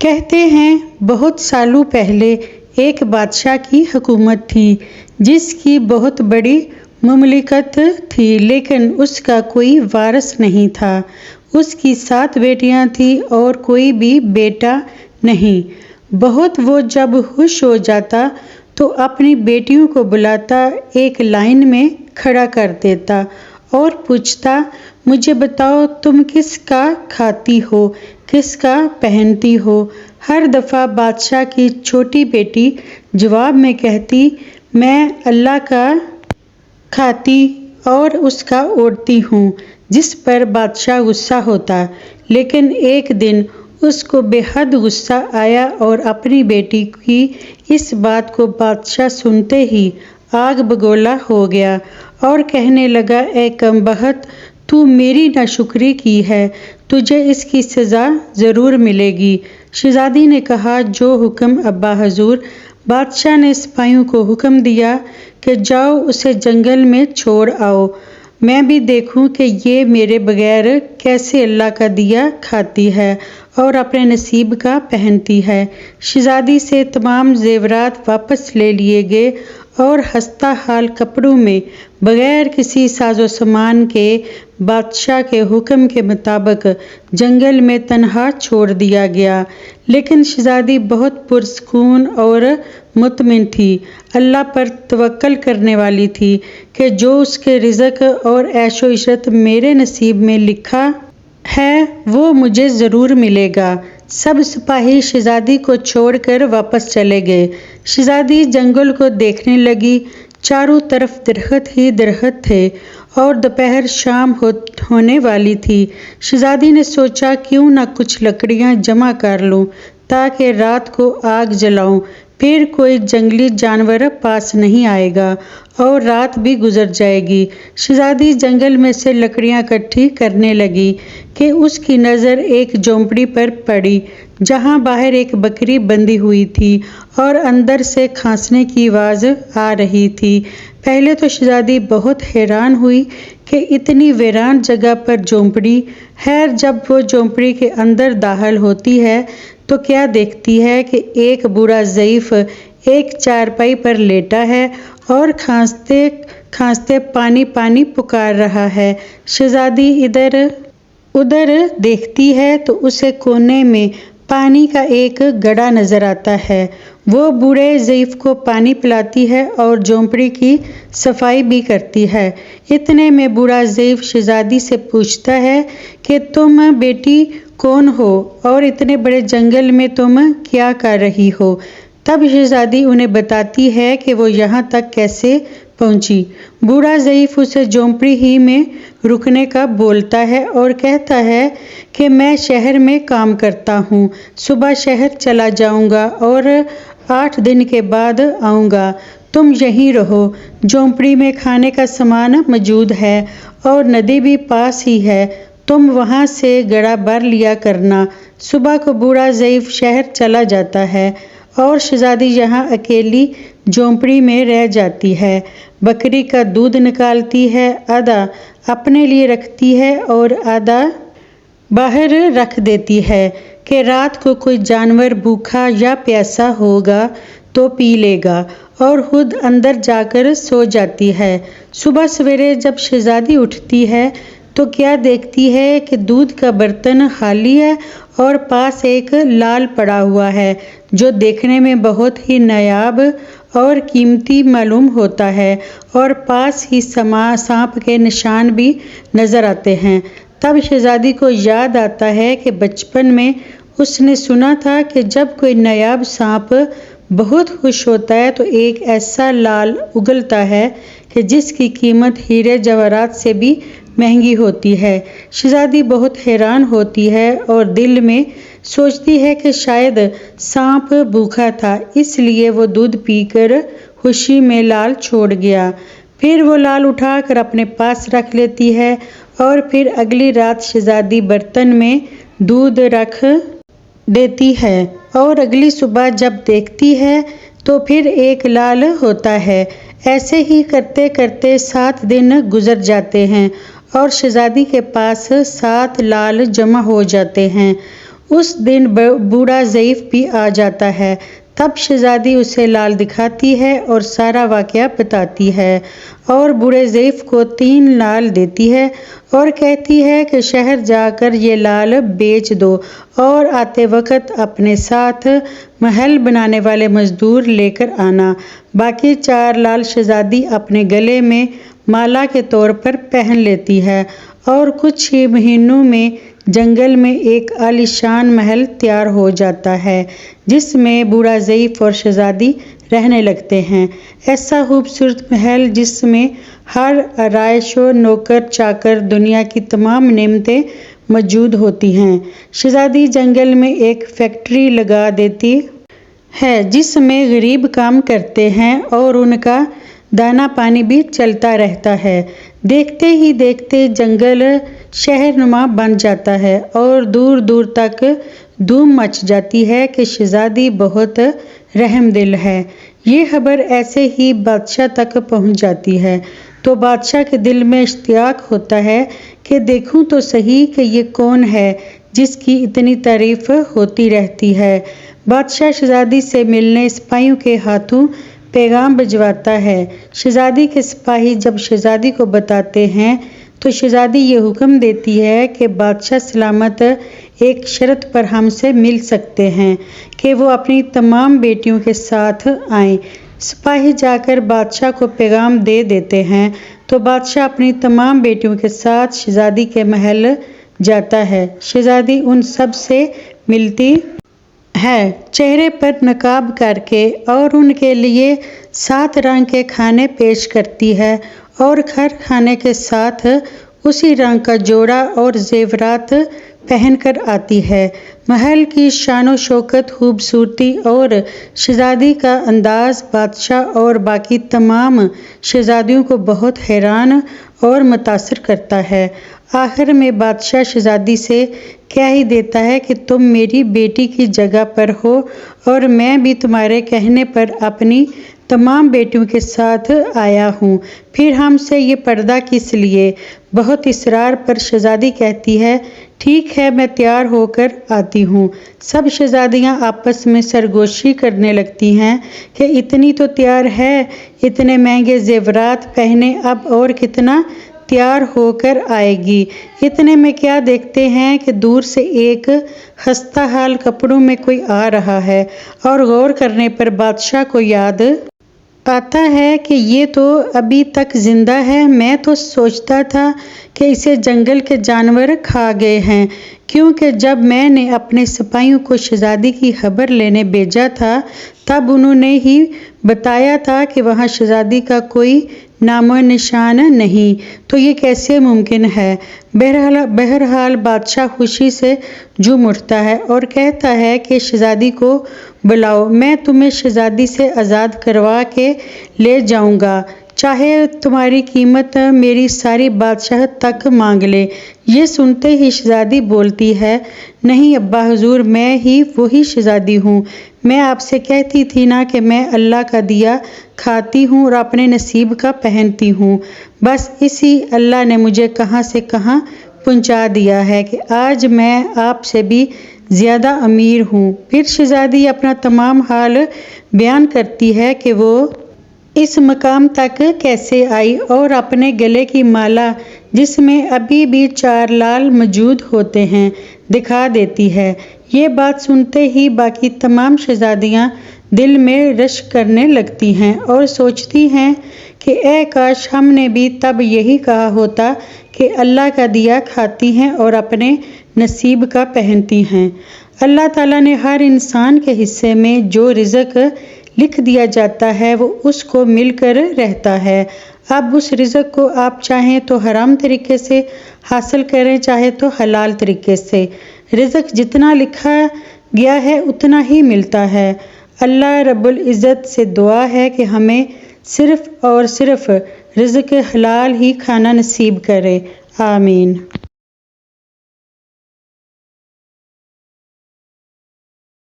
کہتے ہیں بہت سالوں پہلے ایک بادشاہ کی حکومت تھی جس کی بہت بڑی مملکت تھی، لیکن اس کا کوئی وارث نہیں تھا۔ اس کی 7 بیٹیاں تھیں اور کوئی بھی بیٹا نہیں۔ بہت وہ جب خوش ہو جاتا تو اپنی بیٹیوں کو بلاتا، ایک لائن میں کھڑا کر دیتا اور پوچھتا، مجھے بتاؤ تم کس کا کھاتی ہو، کس کا پہنتی ہو؟ ہر دفعہ بادشاہ کی چھوٹی بیٹی جواب میں کہتی، میں اللہ کا کھاتی اور اس کا اوڑھتی ہوں، جس پر بادشاہ غصہ ہوتا۔ لیکن ایک دن اس کو بے حد غصہ آیا اور اپنی بیٹی کی اس بات کو بادشاہ سنتے ہی آگ بگولا ہو گیا اور کہنے لگا، اے کم بخت، تو میری ناشکری کی ہے، تجھے اس کی سزا ضرور ملے گی۔ شہزادی نے کہا، جو حکم ابا حضور۔ بادشاہ نے سپاہیوں کو حکم دیا کہ جاؤ اسے جنگل میں چھوڑ آؤ، میں بھی دیکھوں کہ یہ میرے بغیر کیسے اللہ کا دیا کھاتی ہے اور اپنے نصیب کا پہنتی ہے۔ شہزادی سے تمام زیورات واپس لے لیے گئے اور خستہ حال کپڑوں میں بغیر کسی ساز و سامان کے بادشاہ کے حکم کے مطابق جنگل میں تنہا چھوڑ دیا گیا۔ لیکن شہزادی بہت پرسکون اور مطمئن تھی، اللہ پر توکل کرنے والی تھی کہ جو اس کے رزق اور عیش و عشرت میرے نصیب میں لکھا ہے وہ مجھے ضرور ملے گا۔ سب سپاہی شہزادی کو چھوڑ کر واپس چلے گئے۔ شہزادی جنگل کو دیکھنے لگی، چاروں طرف درخت ہی درخت تھے اور دوپہر شام ہونے والی تھی۔ شہزادی نے سوچا، کیوں نہ کچھ لکڑیاں جمع کر لوں تاکہ رات کو آگ جلاؤں، پھر کوئی جنگلی جانور پاس نہیں آئے گا اور رات بھی گزر جائے گی۔ شہزادی جنگل میں سے لکڑیاں اکٹھی کرنے لگی کہ اس کی نظر ایک جھونپڑی پر پڑی جہاں باہر ایک بکری بندھی ہوئی تھی اور اندر سے کھانسنے کی آواز آ رہی تھی۔ پہلے تو شہزادی بہت حیران ہوئی کہ اتنی ویران جگہ پر جھونپڑی ہے۔ جب وہ جھونپڑی کے اندر داخل ہوتی ہے تو کیا دیکھتی ہے کہ ایک بوڑھا ضعیف ایک چارپائی پر لیٹا ہے اور کھانستے کھانستے پانی پانی پکار رہا ہے۔ شہزادی ادھر ادھر دیکھتی ہے تو اسے کونے میں پانی کا ایک گڑھا نظر آتا ہے۔ وہ بوڑھے ضعیف کو پانی پلاتی ہے اور جھونپڑی کی صفائی بھی کرتی ہے۔ اتنے میں بوڑھا ضعیف شہزادی سے پوچھتا ہے کہ تم بیٹی کون ہو اور اتنے بڑے جنگل میں تم کیا کر رہی ہو؟ تب شہزادی انہیں بتاتی ہے کہ وہ یہاں تک کیسے پہنچی۔ بوڑھا ضعیف اسے جھونپڑی ہی میں رکنے کا بولتا ہے اور کہتا ہے کہ میں شہر میں کام کرتا ہوں، صبح شہر چلا جاؤں گا اور 8 دن کے بعد آؤں گا، تم یہیں رہو۔ جھونپڑی میں کھانے کا سامان موجود ہے اور ندی بھی پاس ہی ہے، تم وہاں سے گڑھا بھر لیا کرنا۔ صبح کو بوڑھا ضعیف شہر چلا جاتا ہے اور شہزادی یہاں اکیلی جھونپڑی میں رہ جاتی ہے۔ بکری کا دودھ نکالتی ہے، آدھا اپنے لیے رکھتی ہے اور آدھا باہر رکھ دیتی ہے کہ رات کو کوئی جانور بھوکا یا پیاسا ہوگا تو پی لے گا، اور خود اندر جا کر سو جاتی ہے۔ صبح سویرے جب شہزادی اٹھتی ہے تو کیا دیکھتی ہے کہ دودھ کا برتن خالی ہے اور پاس ایک لال پڑا ہوا ہے جو دیکھنے میں بہت ہی نایاب اور قیمتی معلوم ہوتا ہے، اور پاس ہی سانپ کے نشان بھی نظر آتے ہیں۔ تب شہزادی کو یاد آتا ہے کہ بچپن میں اس نے سنا تھا کہ جب کوئی نایاب سانپ بہت خوش ہوتا ہے تو ایک ایسا لال اگلتا ہے کہ جس کی قیمت ہیرے جواہرات سے بھی مہنگی ہوتی ہے۔ شہزادی بہت حیران ہوتی ہے اور دل میں سوچتی ہے کہ شاید سانپ بھوکا تھا، اس لیے وہ دودھ پی کر خوشی میں لال چھوڑ گیا۔ پھر وہ لال اٹھا کر اپنے پاس رکھ لیتی ہے اور پھر اگلی رات شہزادی برتن میں دودھ رکھ دیتی ہے اور اگلی صبح جب دیکھتی ہے تو پھر ایک لال ہوتا ہے۔ ایسے ہی کرتے کرتے 7 دن گزر جاتے ہیں اور شہزادی کے پاس 7 لال جمع ہو جاتے ہیں۔ اس دن بوڑھا ضعیف بھی آ جاتا ہے۔ تب شہزادی اسے لال دکھاتی ہے اور سارا واقعہ بتاتی ہے اور بوڑھے ضعیف کو 3 لال دیتی ہے اور کہتی ہے کہ شہر جا کر یہ لال بیچ دو اور آتے وقت اپنے ساتھ محل بنانے والے مزدور لے کر آنا۔ باقی 4 لال شہزادی اپنے گلے میں مالا کے طور پر پہن لیتی ہے اور کچھ ہی مہینوں میں جنگل میں ایک عالیشان محل تیار ہو جاتا ہے جس میں بوڑھا ضعیف اور شہزادی رہنے لگتے ہیں۔ ایسا خوبصورت محل جس میں ہر آرائش و نوکر چاکر دنیا کی تمام نعمتیں موجود ہوتی ہیں۔ شہزادی جنگل میں ایک فیکٹری لگا دیتی ہے جس میں غریب کام کرتے ہیں اور ان کا دانا پانی بھی چلتا رہتا ہے۔ دیکھتے ہی دیکھتے جنگل شہر نما بن جاتا ہے اور دور دور تک دھوم مچ جاتی ہے کہ شہزادی بہت رحم دل ہے۔ یہ خبر ایسے ہی بادشاہ تک پہنچ جاتی ہے تو بادشاہ کے دل میں اشتیاق ہوتا ہے کہ دیکھوں تو صحیح کہ یہ کون ہے جس کی اتنی تعریف ہوتی رہتی ہے۔ بادشاہ شہزادی سے ملنے سپاہیوں کے ہاتھوں پیغام بھجواتا ہے۔ شہزادی کے سپاہی جب شہزادی کو بتاتے ہیں تو شہزادی یہ حکم دیتی ہے کہ بادشاہ سلامت ایک شرط پر ہم سے مل سکتے ہیں کہ وہ اپنی تمام بیٹیوں کے ساتھ آئیں۔ سپاہی جا کر بادشاہ کو پیغام دے دیتے ہیں تو بادشاہ اپنی تمام بیٹیوں کے ساتھ شہزادی کے محل جاتا ہے۔ شہزادی ان سب سے ملتی ہے چہرے پر نقاب کر کے اور ان کے لیے 7 رنگ کے کھانے پیش کرتی ہے اور ہر کھانے کے ساتھ اسی رنگ کا جوڑا اور زیورات پہن کر آتی ہے۔ محل کی شان و شوکت، خوبصورتی اور شہزادی کا انداز بادشاہ اور باقی تمام شہزادیوں کو بہت حیران اور متاثر کرتا ہے۔ آخر میں بادشاہ شہزادی سے کہہ ہی دیتا ہے کہ تم میری بیٹی کی جگہ پر ہو اور میں بھی تمہارے کہنے پر اپنی تمام بیٹیوں کے ساتھ آیا ہوں، پھر ہم سے یہ پردہ کس لیے؟ بہت اصرار پر شہزادی کہتی ہے ٹھیک ہے میں تیار ہو کر آتی ہوں۔ سب شہزادیاں آپس میں سرگوشی کرنے لگتی ہیں کہ اتنی تو تیار ہے، اتنے مہنگے زیورات پہنے اب اور کتنا تیار ہو کر آئے گی۔ اتنے میں کیا دیکھتے ہیں کہ دور سے ایک خستہ حال کپڑوں میں کوئی آ رہا ہے اور غور کرنے پر بادشاہ کو یاد آتا ہے کہ یہ تو ابھی تک زندہ ہے۔ میں تو سوچتا تھا کہ اسے جنگل کے جانور کھا گئے ہیں، کیونکہ جب میں نے اپنے سپاہیوں کو شہزادی کی خبر لینے بھیجا تھا تب انہوں نے ہی بتایا تھا کہ وہاں شہزادی کا کوئی نام و نشان نہیں، تو یہ کیسے ممکن ہے؟ بہرحال بادشاہ خوشی سے جھوم اٹھتا ہے اور کہتا ہے کہ شہزادی کو بلاؤ، میں تمہیں شہزادی سے آزاد کروا کے لے جاؤں گا، چاہے تمہاری قیمت میری ساری بادشاہت تک مانگ لے۔ یہ سنتے ہی شہزادی بولتی ہے نہیں ابا حضور، میں ہی وہی شہزادی ہوں۔ میں آپ سے کہتی تھی نا کہ میں اللہ کا دیا کھاتی ہوں اور اپنے نصیب کا پہنتی ہوں، بس اسی اللہ نے مجھے کہاں سے کہاں پہنچا دیا ہے کہ آج میں آپ سے بھی زیادہ امیر ہوں۔ پھر شہزادی اپنا تمام حال بیان کرتی ہے کہ وہ اس مقام تک کیسے آئی اور اپنے گلے کی مالا جس میں ابھی بھی 4 لال موجود ہوتے ہیں دکھا دیتی ہے۔ یہ بات سنتے ہی باقی تمام شہزادیاں دل میں رشک کرنے لگتی ہیں اور سوچتی ہیں کہ اے کاش ہم نے بھی تب یہی کہا ہوتا کہ اللہ کا دیا کھاتی ہیں اور اپنے نصیب کا پہنتی ہیں۔ اللہ تعالیٰ نے ہر انسان کے حصے میں جو رزق لکھ دیا جاتا ہے وہ اس کو مل کر رہتا ہے۔ اب اس رزق کو آپ چاہیں تو حرام طریقے سے حاصل کریں، چاہے تو حلال طریقے سے، رزق جتنا لکھا گیا ہے اتنا ہی ملتا ہے۔ اللہ رب العزت سے دعا ہے کہ ہمیں صرف اور صرف رزق حلال ہی کھانا نصیب کرے، آمین۔